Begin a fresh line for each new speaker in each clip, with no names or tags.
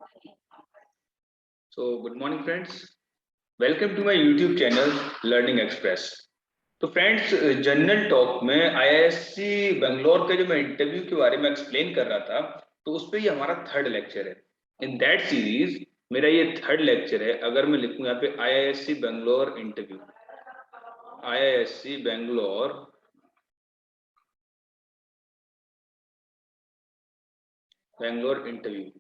So, good morning, friends. Welcome to my YouTube channel, Learning Express. तो friends, general talk में IISc Bangalore का जो मैं इंटरव्यू के बारे में एक्सप्लेन कर रहा था, तो उस पे ये हमारा थर्ड लेक्चर है। इन दैट सीरीज मेरा ये थर्ड लेक्चर है। अगर मैं लिखूं यहाँ पे IISc Bangalore interview, IISc Bangalore interview,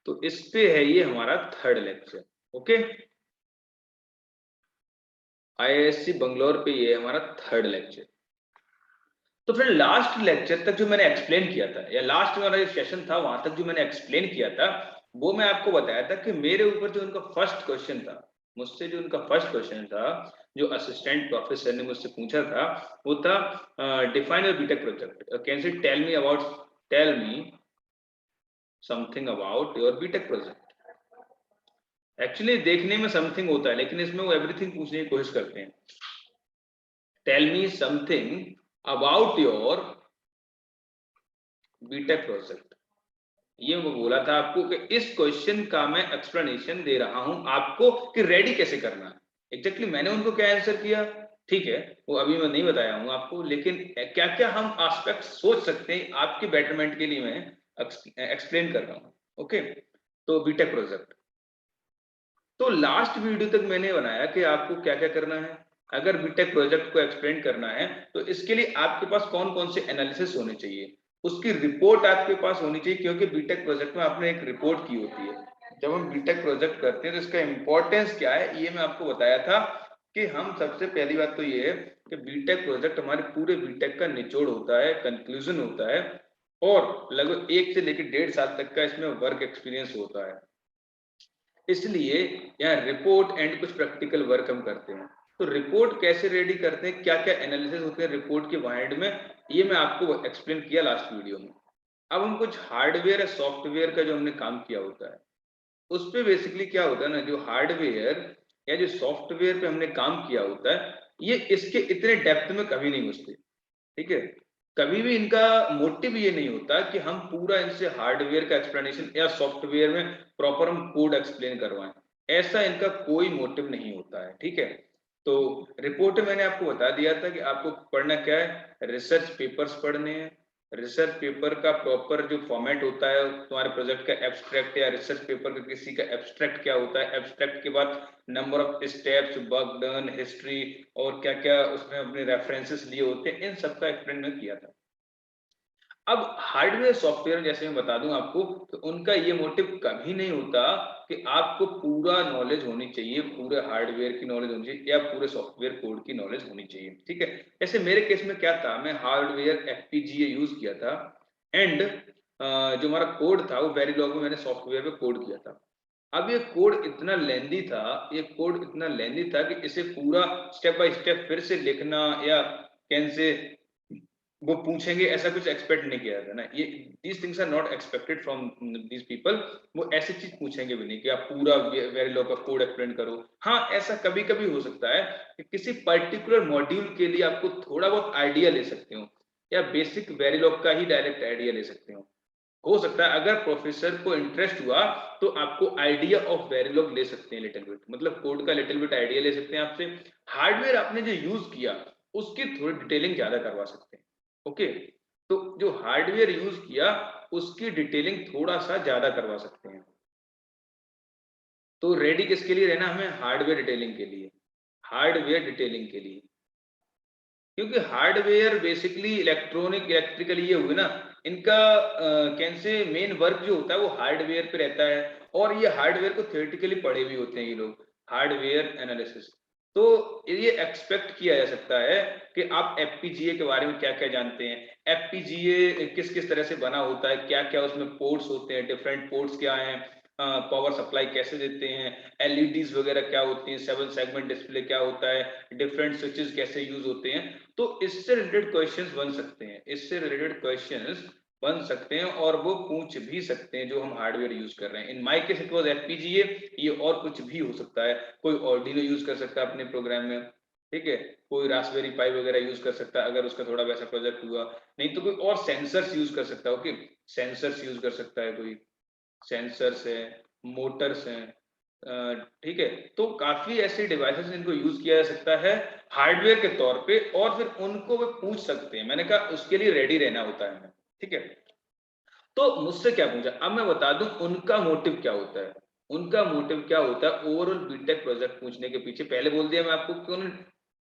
तो इस पे है ये हमारा third lecture. Okay, IISc Bangalore पे ये हमारा थर्ड लेक्चर। तो फिर लास्ट लेक्चर तक जो मैंने एक्सप्लेन किया था, या लास्ट वाला जो सेशन था वहां तक जो मैंने एक्सप्लेन किया था, वो मैं आपको बताया था कि मेरे ऊपर जो उनका फर्स्ट क्वेश्चन था, मुझसे जो उनका फर्स्ट क्वेश्चन था, जो असिस्टेंट प्रोफेसर ने मुझसे पूछा था, वो था define your BTech project, can you tell me something about your BTech project. Actually देखने में समथिंग होता है, लेकिन इसमें वो एवरीथिंग पूछने की कोशिश करते हैं। Tell me something about your BTech project, ये वो बोला था आपको कि इस क्वेश्चन का मैं एक्सप्लेनेशन दे रहा हूं आपको कि रेडी कैसे करना है। एग्जैक्टली मैंने उनको क्या आंसर किया, ठीक है, वो अभी मैं नहीं बताया हूं आपको, लेकिन क्या क्या हम एस्पेक्ट सोच सकते हैं आपके बेटरमेंट के लिए मैं एक्सप्लेन कर रहा हूं। ओके, तो बीटेक प्रोजेक्ट, तो लास्ट वीडियो तक मैंने बनाया कि आपको क्या क्या करना है अगर बीटेक प्रोजेक्ट को एक्सप्लेन करना है। तो इसके लिए आपके पास कौन कौन से एनालिसिस होने चाहिए, उसकी रिपोर्ट आपके पास होनी चाहिए, क्योंकि बीटेक प्रोजेक्ट में आपने एक रिपोर्ट की होती है। जब हम बीटेक प्रोजेक्ट करते हैं तो इसका इंपॉर्टेंस क्या है, ये मैं आपको बताया था कि हम सबसे पहली बात तो ये है कि बीटेक प्रोजेक्ट हमारे पूरे बीटेक का निचोड़ होता है, कंक्लूजन होता है, और लगभग 1 से लेकर 1.5 साल तक का इसमें वर्क एक्सपीरियंस होता है। इसलिए यहाँ रिपोर्ट एंड कुछ प्रैक्टिकल वर्क हम करते हैं। तो रिपोर्ट कैसे रेडी करते हैं, क्या क्या एनालिसिस होते हैं रिपोर्ट के वाइड में, ये मैं आपको एक्सप्लेन किया लास्ट वीडियो में। अब हम कुछ हार्डवेयर या सॉफ्टवेयर का जो हमने काम किया होता है, उस पे बेसिकली क्या होता है ना, जो हार्डवेयर या जो सॉफ्टवेयर पे हमने काम किया होता है, ये इसके इतने डेप्थ में कभी नहीं घुसते। ठीक है, कभी भी इनका मोटिव ये नहीं होता कि हम पूरा इनसे हार्डवेयर का एक्सप्लेनेशन या सॉफ्टवेयर में प्रॉपर हम कोड एक्सप्लेन करवाएं, ऐसा इनका कोई मोटिव नहीं होता है। ठीक है, तो रिपोर्ट में मैंने आपको बता दिया था कि आपको पढ़ना क्या है, रिसर्च पेपर्स पढ़ने हैं। रिसर्च पेपर का प्रॉपर जो फॉर्मेट होता है, तुम्हारे प्रोजेक्ट का एब्स्ट्रैक्ट या रिसर्च पेपर का किसी का एब्स्ट्रैक्ट क्या होता है, एब्स्ट्रैक्ट के बाद number of steps, work done, history, और क्या क्या उसमें अपने रेफरेंसेस लिए होते हैं, इन सबका एक्सप्लेन मैं किया था। अब हार्डवेयर सॉफ्टवेयर जैसे मैं बता दूं आपको, तो उनका ये मोटिव कभी नहीं होता कि आपको पूरा नॉलेज होनी चाहिए, पूरे हार्डवेयर की नॉलेज होनी चाहिए या पूरे सॉफ्टवेयर कोड की नॉलेज होनी चाहिए। ठीक है, जैसे मेरे केस में क्या था, मैं हार्डवेयर एफपीजीए यूज किया था, एंड जो हमारा कोड था वो वेरिलॉग में मैंने सॉफ्टवेयर पे कोड किया था। अब ये कोड इतना लेंदी था, ये कोड इतना लेंदी था कि इसे पूरा स्टेप बाय स्टेप फिर से लिखना, या कैसे वो पूछेंगे ऐसा कुछ एक्सपेक्ट नहीं किया था ना। ये these things are not expected from these people. वो ऐसी चीज पूछेंगे भी नहीं कि आप पूरा वेरिलॉग का कोड एक्सप्लेन करो। हाँ, ऐसा कभी कभी हो सकता है कि किसी पर्टिकुलर मॉड्यूल के लिए आपको थोड़ा बहुत आइडिया ले सकते हो, या बेसिक वेरिलॉग का ही डायरेक्ट आइडिया ले सकते हो सकता है अगर प्रोफेसर को इंटरेस्ट हुआ तो आपको आइडिया ऑफ वेरिलॉग ले सकते हैं, लिटिल बिट, मतलब कोड का लिटिल बिट आइडिया ले सकते हैं आपसे। हार्डवेयर आपने जो यूज किया उसकी थोड़ी डिटेलिंग ज्यादा करवा सकते हैं। ओके, तो जो हार्डवेयर यूज किया उसकी डिटेलिंग थोड़ा सा ज्यादा करवा सकते हैं। तो रेडी किसके लिए रहना हमें, हार्डवेयर डिटेलिंग के लिए, हार्डवेयर डिटेलिंग के लिए। क्योंकि हार्डवेयर बेसिकली इलेक्ट्रॉनिक इलेक्ट्रिकल ये हुए ना, इनका कैसे मेन वर्क जो होता है वो हार्डवेयर पे रहता है, और ये हार्डवेयर को थियोरेटिकली पढ़े भी होते हैं ये लोग, हार्डवेयर एनालिसिस। तो ये एक्सपेक्ट किया जा सकता है कि आप एफपीजीए के बारे में क्या क्या जानते हैं, एफपीजीए किस किस तरह से बना होता है, क्या क्या उसमें पोर्ट्स होते हैं, डिफरेंट पोर्ट्स क्या हैं, पावर सप्लाई कैसे देते हैं, एलईडीज वगैरह क्या होती हैं, 7 सेगमेंट डिस्प्ले क्या होता है, डिफरेंट स्विचेस कैसे यूज होते हैं। तो इससे रिलेटेड क्वेश्चंस बन सकते हैं, इससे रिलेटेड क्वेश्चंस बन सकते हैं, और वो पूछ भी सकते हैं जो हम हार्डवेयर यूज कर रहे हैं। In my case it was FPGA, ये और कुछ भी हो सकता है, कोई ऑर्डिनो यूज कर सकता है अपने प्रोग्राम में, ठीक है, कोई रास्पबेरी पाई वगैरह यूज कर सकता है अगर उसका थोड़ा वैसा प्रोजेक्ट हुआ, नहीं तो कोई और सेंसर्स यूज कर सकता है। ओके, सेंसर्स यूज कर सकता है कोई, सेंसर्स है, मोटर्स हैं, ठीक है। तो काफी ऐसे डिवाइसेस इनको यूज किया जा सकता है हार्डवेयर के तौर पे, और फिर उनको वे पूछ सकते हैं। मैंने कहा उसके लिए रेडी रहना होता है, ठीक है। तो मुझसे क्या पूछा, अब मैं बता दूं उनका मोटिव क्या होता है। उनका मोटिव क्या होता है ओवरऑल बीटेक प्रोजेक्ट पूछने के पीछे, पहले बोल दिया मैं आपको कि उन्हें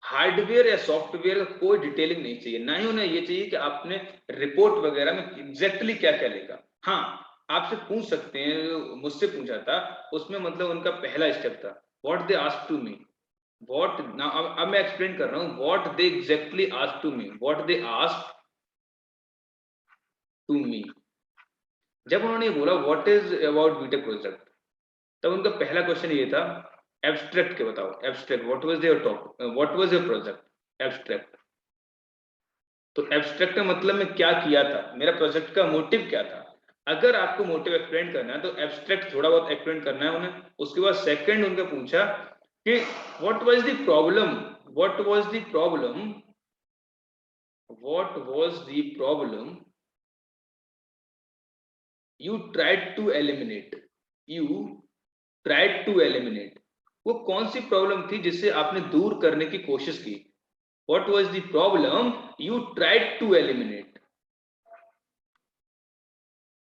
हार्डवेयर या सॉफ्टवेयर का कोई डिटेलिंग नहीं चाहिए, ना ही उन्हें ये चाहिए कि आपने रिपोर्ट वगैरह में एग्जैक्टली क्या क्या लिखा। हाँ, आपसे पूछ सकते हैं, मुझसे पूछा था उसमें, मतलब उनका पहला स्टेप था what they ask to me, what ना, अब मैं एक्सप्लेन कर रहा हूं what they exactly ask to me, what they ask to me. जब उन्होंने बोला what is about BTech project, तब उनका पहला क्वेश्चन ये था एब्स्ट्रैक्ट के बताओ, abstract what was their top, what was your project abstract. तो एब्स्ट्रैक्ट का मतलब मैं क्या किया था, मेरा प्रोजेक्ट का मोटिव क्या था। अगर आपको मोटिव एक्सप्लेन करना है तो एब्स्ट्रैक्ट थोड़ा बहुत एक्सप्लेन करना है उन्हें। उसके बाद सेकंड उनका पूछा कि what was the problem, what was the problem, what was the problem you tried to eliminate, you tried to eliminate. वो कौन सी प्रॉब्लम थी जिसे आपने दूर करने की कोशिश की। What was the problem you tried to eliminate,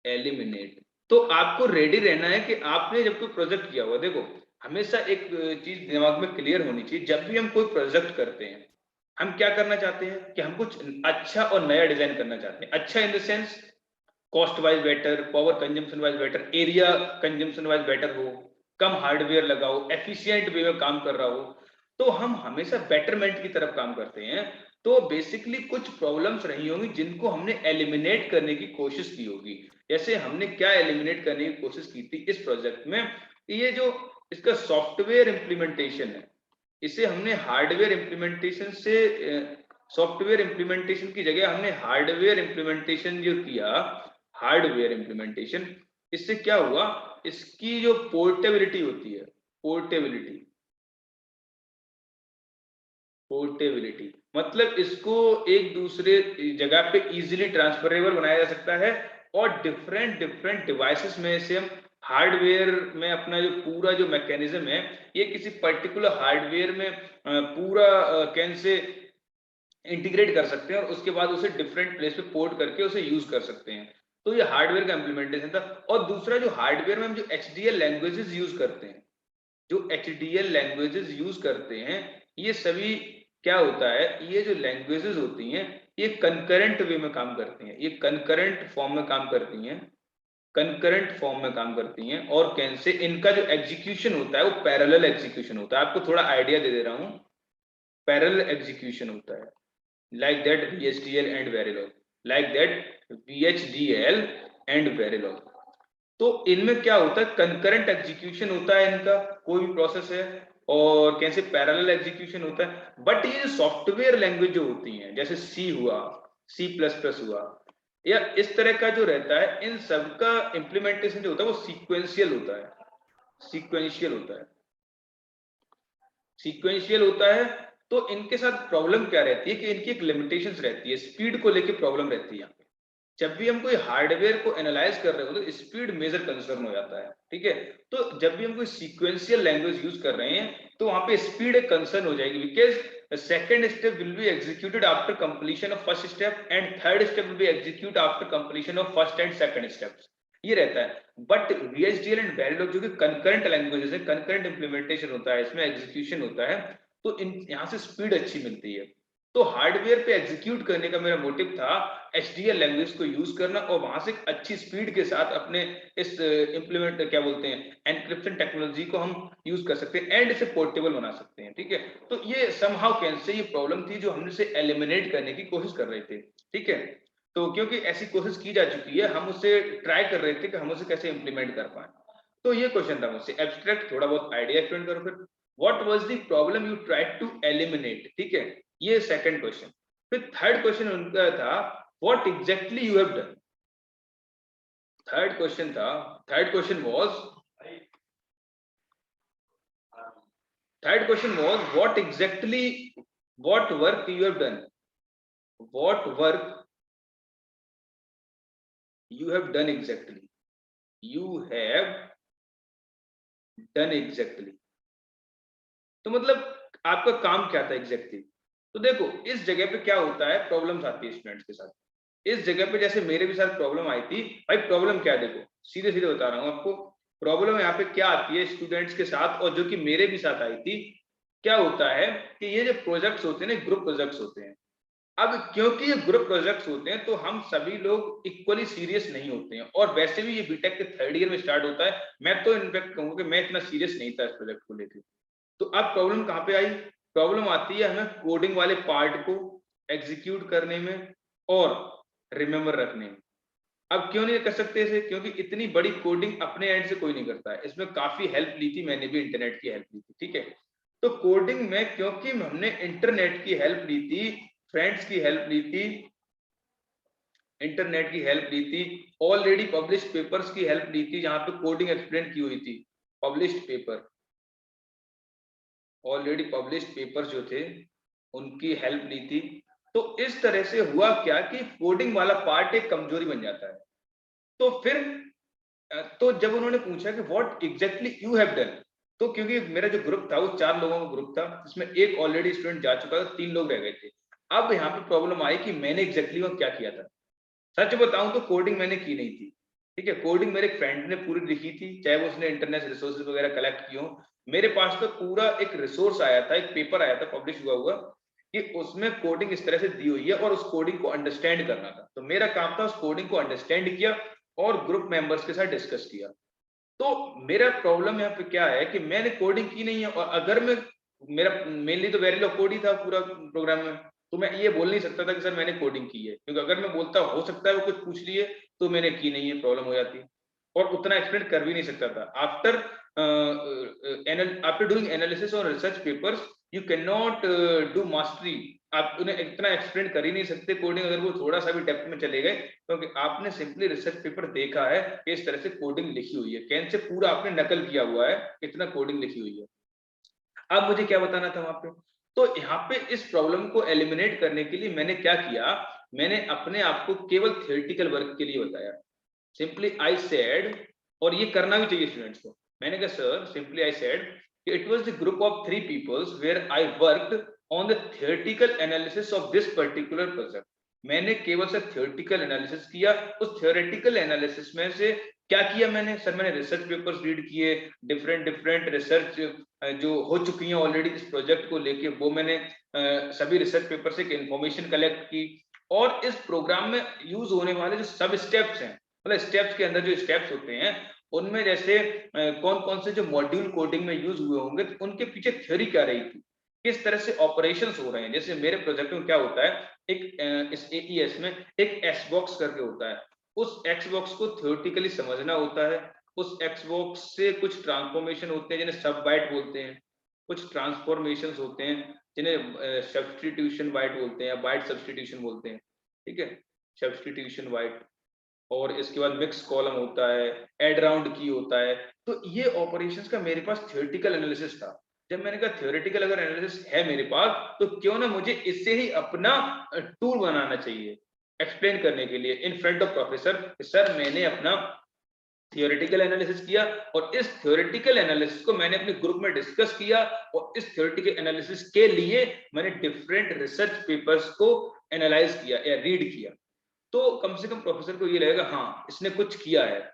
eliminate. तो आपको रेडी रहना है कि आपने जब कोई प्रोजेक्ट किया हुआ, देखो हमेशा एक चीज दिमाग में क्लियर होनी चाहिए, जब भी हम कोई प्रोजेक्ट करते हैं हम क्या करना चाहते हैं कि हम कुछ अच्छा और नया डिजाइन करना चाहते हैं। अच्छा in the sense cost wise better, power consumption wise better, area consumption wise better हो, कम हार्डवेयर लगाओ, एफिशिएंट वे में काम कर रहा हो। तो हम हमेशा बेटरमेंट की तरफ काम करते हैं। तो बेसिकली कुछ प्रॉब्लम्स रही होंगी जिनको हमने एलिमिनेट करने की कोशिश की होगी। जैसे हमने क्या एलिमिनेट करने की कोशिश की थी इस प्रोजेक्ट में, ये जो इसका सॉफ्टवेयर इंप्लीमेंटेशन है, इसे हमने हार्डवेयर इंप्लीमेंटेशन से, सॉफ्टवेयर इंप्लीमेंटेशन की जगह हमने हार्डवेयर इंप्लीमेंटेशन जो किया, हार्डवेयर इंप्लीमेंटेशन, इससे क्या हुआ, इसकी जो पोर्टेबिलिटी होती है, पोर्टेबिलिटी, पोर्टेबिलिटी मतलब इसको एक दूसरे जगह पे इजीली ट्रांसफरेबल बनाया जा सकता है। और डिफरेंट डिफरेंट डिवाइसेस में से हम हार्डवेयर में अपना जो पूरा जो मैकेनिज्म है, ये किसी पर्टिकुलर हार्डवेयर में पूरा कैसे इंटीग्रेट कर सकते हैं और उसके बाद उसे डिफरेंट प्लेस पे पोर्ट करके उसे यूज कर सकते हैं। तो ये हार्डवेयर का इंप्लीमेंटेशन था। और दूसरा जो हार्डवेयर में हम जो एचडीएल लैंग्वेजेस यूज करते हैं, जो एचडीएल लैंग्वेजेस यूज करते हैं, ये सभी क्या होता है, ये जो लैंग्वेजेस होती हैं ये कंकरेंट वे में काम करती हैं, ये कंकरेंट फॉर्म में काम करती हैं, कंकरेंट फॉर्म में काम करती हैं। और कैसे इनका जो एग्जीक्यूशन होता है वो पैरेलल एग्जीक्यूशन होता है। आपको थोड़ा आइडिया दे दे रहा हूं, पैरेलल एग्जीक्यूशन होता है, like that VHDL and Verilog, like that VHDL and Verilog। तो इनमें क्या होता है, कंकरेंट एग्जीक्यूशन होता है इनका, कोई भी प्रोसेस है, और कैसे पैरेलल एग्जीक्यूशन होता है। बट ये जो सॉफ्टवेयर लैंग्वेज जो होती हैं, जैसे सी हुआ, सी प्लस प्लस हुआ, या इस तरह का जो रहता है, इन सब का इंप्लीमेंटेशन जो होता है वो सीक्वेंशियल होता है, सीक्वेंशियल होता है, सीक्वेंशियल होता है। तो इनके साथ प्रॉब्लम क्या रहती है कि इनकी एक लिमिटेशंस रहती है, स्पीड को लेके प्रॉब्लम रहती है यहाँ पे। जब भी हम कोई हार्डवेयर को एनालाइज कर रहे हो तो स्पीड मेजर कंसर्न हो जाता है, ठीक है। तो जब भी हम कोई सीक्वेंशियल लैंग्वेज यूज कर रहे हैं तो वहां पे स्पीड एक कंसर्न हो जाएगी, because second step will be executed after completion of first step and third step will be execute after completion of first and second steps, ये रहता है। बट VHDL एंड Verilog जो कि कंकरेंट लैंग्वेजेस है, concurrent implementation होता है, इसमें execution होता है, तो इन यहाँ से स्पीड अच्छी मिलती है। तो हार्डवेयर पे एग्जीक्यूट करने का मेरा मोटिव था HDL लैंग्वेज को यूज करना, और वहां से अच्छी स्पीड के साथ अपने इस इंप्लीमेंट क्या बोलते हैं एनक्रिप्शन टेक्नोलॉजी को हम यूज कर सकते हैं एंड इसे पोर्टेबल बना सकते हैं, ठीक है। तो ये समहाउ कैसे ये प्रॉब्लम थी जो हमने से एलिमिनेट करने की कोशिश कर रहे थे, ठीक है। तो क्योंकि ऐसी कोशिश की जा चुकी है, हम उसे ट्राई कर रहे थे कि हम उसे कैसे इंप्लीमेंट कर पाए। तो ये क्वेश्चन था मुझसे, एब्स्ट्रैक्ट थोड़ा बहुत आइडिया एक्सप्लेन करो फिर, what was the problem you tried to eliminate, ठीक है, ये सेकंड क्वेश्चन। फिर थर्ड क्वेश्चन उनका था what exactly you have done. Third question था, third question was third question was what work you have done, what work you have done exactly, you have done exactly। तो मतलब आपका काम क्या था एग्जैक्टली। तो देखो इस जगह पे क्या होता है, प्रॉब्लम्स आती है स्टूडेंट्स के साथ। इस जगह पे जैसे मेरे भी साथ प्रॉब्लम आई थी भाई। प्रॉब्लम क्या है, देखो सीधे सीधे बता रहा हूँ आपको। प्रॉब्लम यहाँ पे क्या आती है स्टूडेंट्स के साथ, और जो कि मेरे भी साथ आई थी। क्या होता है कि ये जो प्रोजेक्ट्स होते हैं ना, ग्रुप प्रोजेक्ट्स होते हैं। अब क्योंकि ये ग्रुप प्रोजेक्ट्स होते हैं तो हम सभी लोग इक्वली सीरियस नहीं होते हैं, और वैसे भी ये बीटेक के थर्ड ईयर में स्टार्ट होता है। मैं तो इनफैक्ट कहूंगा कि मैं इतना सीरियस नहीं था इस प्रोजेक्ट को लेकर। तो अब प्रॉब्लम कहाँ पे आई, प्रॉब्लम आती है हमें कोडिंग वाले पार्ट को एग्जीक्यूट करने में और रिमेम्बर रखने में। अब क्यों नहीं कर सकते इसे, क्योंकि इतनी बड़ी कोडिंग अपने एंड से कोई नहीं करता है। इसमें काफी हेल्प ली थी मैंने भी, इंटरनेट की हेल्प ली थी, ठीक है। तो कोडिंग में क्योंकि हमने इंटरनेट की हेल्प ली थी, फ्रेंड्स की हेल्प ली थी, इंटरनेट की हेल्प ली थी, ऑलरेडी पब्लिश्ड पेपर्स की हेल्प ली थी जहां पे कोडिंग एक्सप्लेन की हुई थी, published paper, already published paper जो थे उनकी हेल्प ली थी। तो इस तरह से हुआ क्या कि कोडिंग वाला पार्ट एक कमजोरी बन जाता है। तो फिर तो जब उन्होंने पूछा कि what exactly you have done, तो क्योंकि मेरा जो ग्रुप था वो 4 लोगों का ग्रुप था, जिसमें एक ऑलरेडी स्टूडेंट जा चुका था, 3 लोग रह गए थे। अब यहाँ पे प्रॉब्लम आई कि मैंने एग्जैक्टली वो क्या किया था। सच बताऊं तो कोडिंग मैंने की नहीं थी, ठीक है। कोडिंग मेरे फ्रेंड ने पूरी लिखी थी, चाहे वो उसने इंटरनेट रिसोर्सेज वगैरह कलेक्ट की हो। मेरे पास तो पूरा एक रिसोर्स आया था, एक पेपर आया था पब्लिश हुआ हुआ, कि उसमें कोडिंग इस तरह से दी हुई है और उस कोडिंग को अंडरस्टैंड करना था। तो मेरा काम था उस कोडिंग को अंडरस्टैंड किया और ग्रुप मेंबर्स के साथ डिस्कस किया। तो मेरा प्रॉब्लम यहाँ पे क्या है कि मैंने कोडिंग की नहीं है, और अगर मैं, मेरा मेनली तो वेरिलो कोड ही था पूरा प्रोग्राम में, तो मैं ये बोल नहीं सकता था कि सर मैंने कोडिंग की है, क्योंकि अगर मैं बोलता हो सकता है वो कुछ पूछ लिए तो मैंने की नहीं है, प्रॉब्लम हो जाती, और उतना एक्सप्लेन कर भी नहीं सकता था। आफ्टर डूइंग एनालिसिस और research papers you can not do mastery. आप उन्हें इतना एक्सप्लेन कर ही नहीं सकते कोडिंग अगर वो थोड़ा सा भी डेप्थ में चले गए, क्योंकि आपने सिंपली रिसर्च पेपर देखा है कि इस तरह से कोडिंग लिखी हुई है, कैन से पूरा आपने नकल किया हुआ है, इतना कोडिंग लिखी हुई है। अब मुझे क्या बताना था वहां पे, तो यहाँ पे इस प्रॉब्लम को एलिमिनेट करने के लिए मैंने क्या किया, मैंने अपने आप को केवल थियोरेटिकल वर्क के लिए बताया। सिंपली आई सेड, और ये करना भी चाहिए स्टूडेंट्स को, मैंने कहा sir simply I said it was the group of 3 peoples where I worked on the theoretical analysis of this particular project. मैंने केवल सर थियोरेटिकल एनालिसिस किया। उस थियोरेटिकल एनालिसिस में से क्या किया मैंने, सर मैंने रिसर्च पेपर्स रीड किए, डिफरेंट डिफरेंट रिसर्च जो हो चुकी हैं ऑलरेडी इस प्रोजेक्ट को लेके, वो मैंने सभी रिसर्च पेपर से इंफॉर्मेशन कलेक्ट की। और इस प्रोग्राम में यूज होने वाले जो सब स्टेप्स हैं, मतलब स्टेप्स के अंदर जो स्टेप्स होते हैं उनमें जैसे कौन कौन से जो मॉड्यूल कोडिंग में यूज हुए होंगे, तो उनके पीछे थ्योरी क्या रही थी, किस तरह से ऑपरेशंस हो रहे हैं। जैसे मेरे प्रोजेक्ट में क्या होता है, एक इस एईएस में एक एस बॉक्स करके होता है, उस एक्स बॉक्स को थ्योरेटिकली समझना होता है। उस एक्स बॉक्स से कुछ ट्रांसफॉर्मेशन होते हैं जिन्हें सब बाइट बोलते हैं, कुछ ट्रांसफॉर्मेशंस होते हैं जिन्हें सब्स्टिट्यूशन बाइट बोलते हैं या बाइट सब्स्टिट्यूशन बोलते हैं, ठीक है, सब्स्टिट्यूशन बाइट। और इसके बाद मिक्स कॉलम होता है, एड राउंड की होता है। तो ये ऑपरेशंस का मेरे पास थ्योरेटिकल एनालिसिस था। जब मैंने कहा थ्योरेटिकल अगर एनालिसिस है मेरे पास, तो क्यों ना मुझे इससे ही अपना टूल बनाना चाहिए एक्सप्लेन करने के लिए in front of professor. Sir मैंने अपना थियोरेटिकल एनालिसिस किया, और इस थियोरेटिकल एनालिसिस को मैंने अपने ग्रुप में डिस्कस किया, और इस थियोरेटिकल एनालिसिस के लिए मैंने डिफरेंट रिसर्च पेपर्स को एनालाइज किया या रीड किया। तो कम से कम प्रोफेसर को ये लगेगा हाँ इसने कुछ किया है,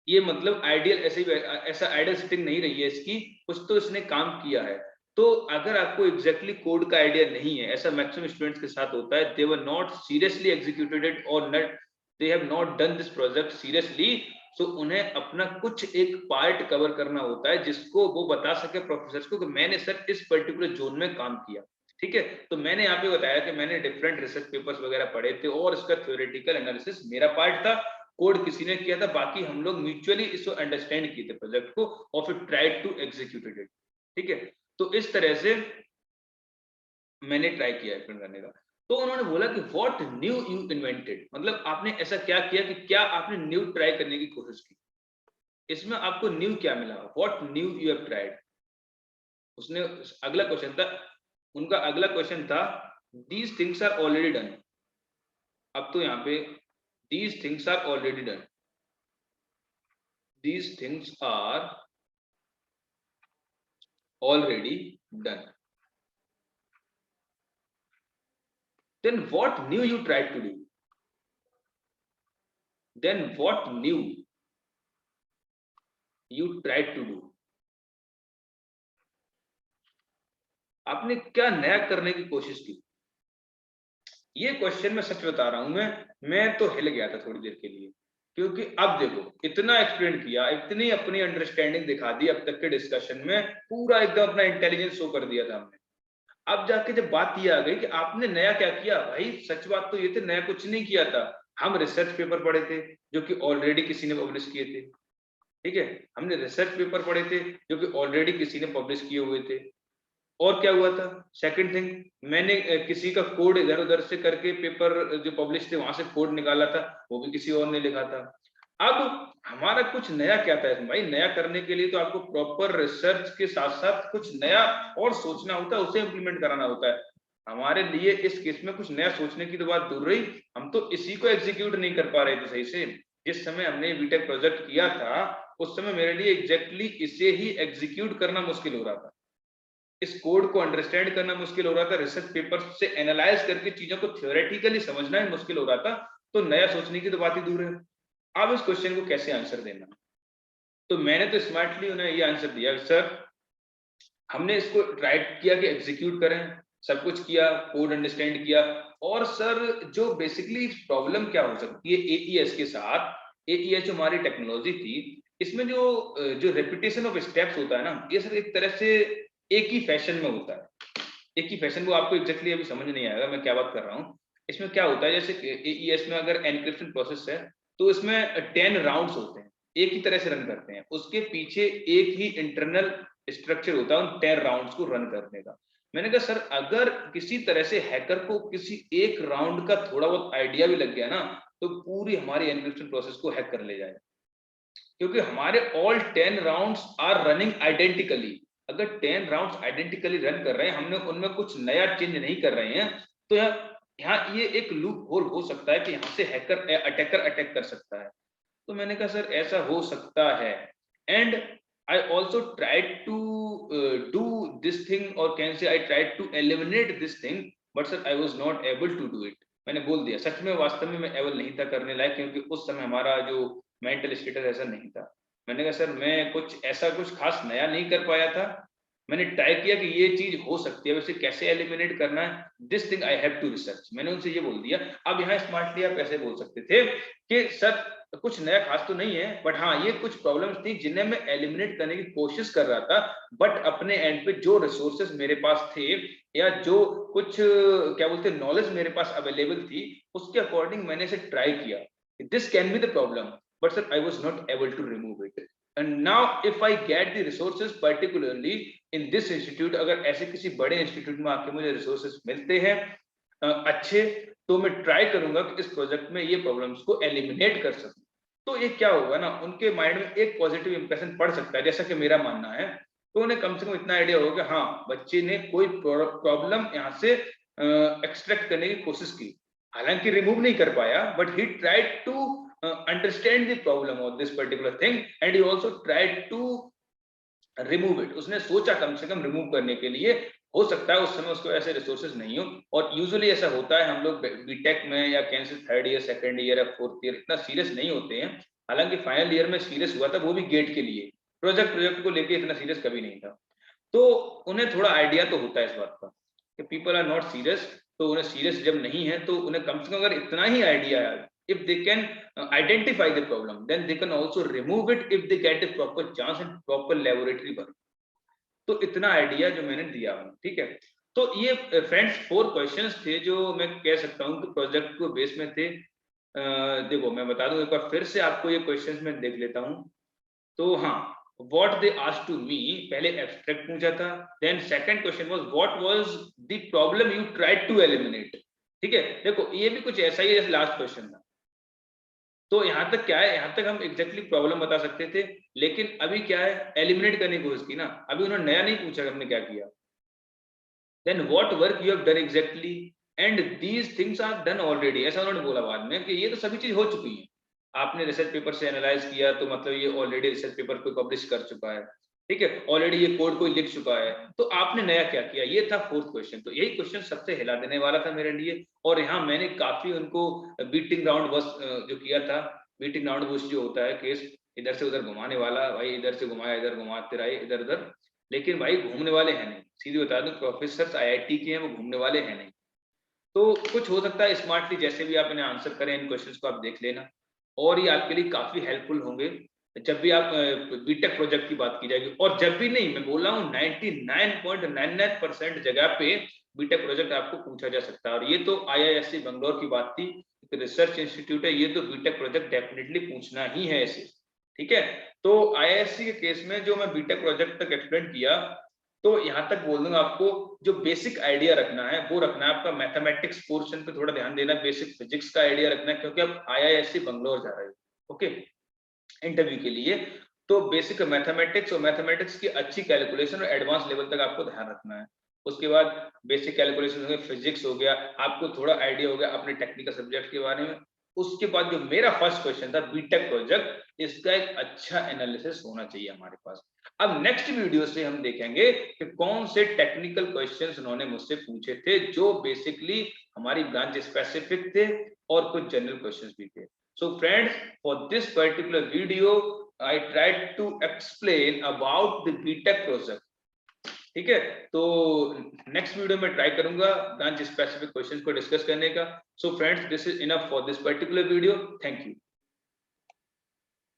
ये मतलब आइडियल ऐसे ही ऐसा आइडियल सेटिंग नहीं रही है इसकी, कुछ तो इसने काम किया है। तो अगर आपको एग्जैक्टली कोड का आइडिया नहीं है, ऐसा मैक्सिमम स्टूडेंट्स के साथ होता है, they were not seriously executed it और not they have not done this project seriously. So उन्हें अपना कुछ एक पार्ट कवर करना होता है जिसको वो बता सके प्रोफेसर को कि मैंने सर इस पर्टिकुलर जोन में काम किया, ठीक है। तो मैंने यहाँ पे बताया कि मैंने डिफरेंट रिसर्च पेपर्स वगैरह पढ़े थे और इसका थ्योरेटिकल एनालिसिस मेरा पार्ट था, कोड किसी ने किया था, बाकी हम लोग म्यूचुअली इसको अंडरस्टैंड किए थे प्रोजेक्ट को, और फिर ट्राइड टू एग्जीक्यूटेड इट, ठीक है। तो इस तरह से मैंने ट्राई किया एक्सप्लेन करने का। तो उन्होंने बोला कि व्हाट न्यू यू इन्वेंटेड, मतलब आपने ऐसा क्या किया कि क्या आपने न्यू ट्राई करने की कोशिश की, इसमें आपको न्यू क्या मिला, what new you have tried. उसने अगला क्वेश्चन था, उनका अगला क्वेश्चन था these things are already done. अब तो यहाँ पे these things are already done, these things are already done, then what new you tried to do, then what new you tried to do, आपने क्या नया करने की कोशिश की। ये क्वेश्चन मैं सच बता रहा हूं, मैं तो हिल गया था थोड़ी देर के लिए, क्योंकि अब देखो इतना एक्सप्लेन किया, इतनी अपनी अंडरस्टैंडिंग दिखा दी अब तक के डिस्कशन में, पूरा एकदम अपना इंटेलिजेंस शो कर दिया था हमने। अब जाके जब बात ये आ गई कि आपने नया क्या किया, भाई सच बात तो ये थे नया कुछ नहीं किया था, हम रिसर्च पेपर पढ़े थे जो कि ऑलरेडी किसी ने पब्लिश किए थे, ठीक है, हमने रिसर्च पेपर पढ़े थे जो कि ऑलरेडी किसी ने पब्लिश किए हुए थे। और क्या हुआ था, सेकंड थिंग, मैंने किसी का कोड इधर उधर से करके पेपर जो पब्लिश थे वहां से कोड निकाला था, वो भी किसी और ने लिखा था। अब हमारा कुछ नया क्या था इसमें, भाई नया करने के लिए तो आपको प्रॉपर रिसर्च के साथ साथ कुछ नया और सोचना होता है, उसे इम्प्लीमेंट कराना होता है। हमारे लिए इस केस में कुछ नया सोचने की तो बात दूर रही, हम तो इसी को एग्जीक्यूट नहीं कर पा रहे थे सही से। जिस समय हमने बीटेक प्रोजेक्ट किया था उस समय मेरे लिए एग्जैक्टली इसे ही एग्जीक्यूट करना मुश्किल हो रहा था, इस कोड को अंडरस्टैंड करना मुश्किल हो रहा था, रिसर्च पेपर से एनालाइज करके चीजों को थ्योरेटिकली समझना ही मुश्किल हो रहा था, तो नया सोचने की तो बात ही दूर है। अब इस क्वेश्चन को कैसे आंसर देना, तो मैंने तो स्मार्टली उन्हें ये आंसर दिया, सर हमने इसको ट्राई किया कि एग्जीक्यूट करें, सब कुछ किया, कोड अंडरस्टैंड किया, और सर जो बेसिकली प्रॉब्लम क्या हो सकती है एईएस के साथ, एईएस जो हमारी टेक्नोलॉजी थी इसमें जो जो रेपिटेशन ऑफ स्टेप्स होता है ना, ये सर एक तरह से एक ही फैशन में होता है, एक ही फैशन, वो आपको एग्जैक्टली अभी समझ नहीं आएगा मैं क्या बात कर रहा हूँ। इसमें क्या होता है, जैसे एईएस में अगर एनक्रिप्शन प्रोसेस है तो इसमें 10 राउंड्स होते हैं, एक ही तरह से रन करते हैं, उसके पीछे एक ही इंटरनल स्ट्रक्चर होता है उन 10 राउंड्स को रन करने का। मैंने कहा सर अगर किसी तरह से हैकर को किसी एक राउंड का थोड़ा बहुत आइडिया भी लग गया ना, तो पूरी हमारी एनक्रिप्शन प्रोसेस को हैक कर ले जाएगा, क्योंकि हमारे all 10 rounds are running identically. अगर 10 राउंड्स आइडेंटिकली रन कर रहे हैं, हमने उनमें कुछ नया चेंज नहीं कर रहे हैं, तो यहाँ ये एक लूप होल हो सकता है कि यहाँ से हैकर अटैकर अटैक कर सकता है। तो मैंने कहा सर ऐसा हो सकता है, and I also tried to do this thing, और can say I tried to eliminate this thing, but sir I was not able to do it. मैंने बोल दिया सच में वास्तव में मैं एबल नहीं था करने लायक, क्योंकि उस समय हमारा जो मेंटल स्टेटस ऐसा नहीं था। मैंने कहा सर मैं कुछ ऐसा कुछ खास नया नहीं कर पाया था, मैंने ट्राई किया कि ये चीज हो सकती है, वैसे कैसे एलिमिनेट करना है, this thing I have to research, मैंने उनसे ये बोल दिया। अब यहाँ स्मार्टली आप ऐसे बोल सकते थे कि सर कुछ नया खास तो नहीं है, बट हाँ ये कुछ प्रॉब्लम्स थी जिन्हें मैं एलिमिनेट करने की कोशिश कर रहा था, बट अपने एंड पे जो रिसोर्सेज मेरे पास थे या जो कुछ क्या बोलते नॉलेज मेरे पास अवेलेबल थी उसके अकॉर्डिंग मैंने इसे ट्राई किया। This can be the problem, but sir I was not able to remove it, and now if I get the resources particularly in this institute, अगर ऐसे किसी बड़े इंस्टीट्यूट में आके मुझे रिसोर्सेज मिलते हैं अच्छे, तो मैं ट्राई करूंगा कि इस प्रोजेक्ट में ये प्रॉब्लम्स को एलिमिनेट कर सकूं। तो ये क्या होगा ना, उनके माइंड में एक पॉजिटिव इंप्रेशन पड़ सकता है, जैसा कि मेरा मानना है, तो उन्हें कम से कम इतना आइडिया होगा कि हाँ बच्चे ने कोई प्रॉब्लम यहाँ से एक्सट्रैक्ट करने की कोशिश की, हालांकि रिमूव नहीं कर पाया, but he tried to understand the problem of this particular thing, and he also tried to remove it, उसने सोचा कम से कम रिमूव करने के लिए। हो सकता है उस समय उसको ऐसे रिसोर्सेज नहीं हो, और यूजुअली ऐसा होता है, हम लोग बीटेक में या cancel third year second year या फोर्थ ईयर इतना सीरियस नहीं होते हैं, हालांकि फाइनल ईयर में सीरियस हुआ था, वो भी गेट के लिए, प्रोजेक्ट को लेके इतना सीरियस कभी नहीं था। तो उन्हें थोड़ा आइडिया तो होता है इस बात का कि पीपल आर नॉट सीरियस, तो उन्हें सीरियस जब नहीं है तो उन्हें कम से कम अगर इतना ही आइडिया है, if they can identify the problem, then they can also remove it if they get a proper chance and proper laboratory work। तो इतना आइडिया जो मैंने दिया हूँ, ठीक है। तो ये फ्रेंड्स 4 क्वेश्चंस थे जो मैं कह सकता हूँ कि प्रोजेक्ट को बेस में थे। देखो मैं बता दूं एक बार फिर से आपको ये क्वेश्चंस मैं देख लेता हूँ। तो हाँ, what they asked to me, पहले एब्स्ट्रैक्ट पूछा था, then second question was what was the problem you tried to eliminate, ठीक है। देखो ये भी कुछ ऐसा ही है जैसे लास्ट क्वेश्चन था, तो यहाँ तक क्या है, यहाँ तक हम एग्जैक्टली प्रॉब्लम बता सकते थे, लेकिन अभी क्या है, एलिमिनेट करने की कोशिश की ना, अभी उन्होंने नया नहीं पूछा हमने क्या किया। Then what work you have done exactly and these things are done already, ऐसा उन्होंने बोला बाद में कि ये तो सभी चीज हो चुकी है। आपने रिसर्च पेपर से एनालाइज किया तो मतलब ये ऑलरेडी रिसर्च पेपर कोई पब्लिश कर चुका है, ठीक है, ऑलरेडी ये कोड कोई लिख चुका है, तो आपने नया क्या किया, ये था फोर्थ क्वेश्चन। तो यही क्वेश्चन सबसे हिला देने वाला था मेरे लिए, और यहाँ मैंने काफी उनको बीटिंग राउंड बस जो किया था, बीटिंग राउंड बस जो होता है केस इधर से उधर घुमाने वाला, भाई इधर से घुमाया इधर, घुमाते रहे इधर उधर, लेकिन भाई घूमने वाले हैं नहीं, सीधी बता दूं प्रोफेसर आईआईटी के हैं, वो घूमने वाले हैं नहीं। तो कुछ हो सकता है स्मार्टली जैसे भी आप इन्हें आंसर करें, इन क्वेश्चंस को आप देख लेना, और ये आपके लिए काफी हेल्पफुल होंगे जब भी आप बीटेक प्रोजेक्ट की बात की जाएगी। और जब भी नहीं, मैं बोल रहा हूँ 99.99% जगह पे बीटेक प्रोजेक्ट आपको पूछा जा सकता है। और ये तो आईआईएससी बंगलोर की बात थी, रिसर्च इंस्टीट्यूट है, ये तो बीटेक प्रोजेक्ट डेफिनेटली पूछना ही है ऐसे, ठीक है। तो आईआईएससी के केस में जो मैं बीटेक प्रोजेक्ट तक एक्सप्लेन किया, तो यहाँ तक बोल दूंगा आपको, जो बेसिक आइडिया रखना है वो रखना है, आपका मैथमेटिक्स पोर्शन पे थोड़ा ध्यान देना, बेसिक फिजिक्स का आइडिया रखना है, क्योंकि आप आईआईएससी बंगलोर जा रहे हो ओके इंटरव्यू के लिए। तो बेसिक मैथमेटिक्स और मैथमेटिक्स की अच्छी कैलकुलेशन और एडवांस लेवल तक आपको ध्यान रखना है। उसके बाद बेसिक कैलकुलेशन हो गया, फिजिक्स हो गया, आपको थोड़ा आइडिया हो गया अपने टेक्निकल सब्जेक्ट के बारे में। उसके बाद जो मेरा फर्स्ट क्वेश्चन था बीटेक प्रोजेक्ट, इसका एक अच्छा एनालिसिस होना चाहिए हमारे पास। अब नेक्स्ट वीडियो से हम देखेंगे कि कौन से टेक्निकल क्वेश्चंस उन्होंने मुझसे पूछे थे जो बेसिकली हमारी ब्रांच स्पेसिफिक थे, और कुछ जनरल क्वेश्चंस भी थे। So friends, for this particular video, I tried to explain about the BTech project. ठीक है, तो नेक्स्ट वीडियो में ट्राई करूंगा ब्रांच स्पेसिफिक क्वेश्चंस को डिस्कस करने का। So friends, this is enough for this particular video. Thank you.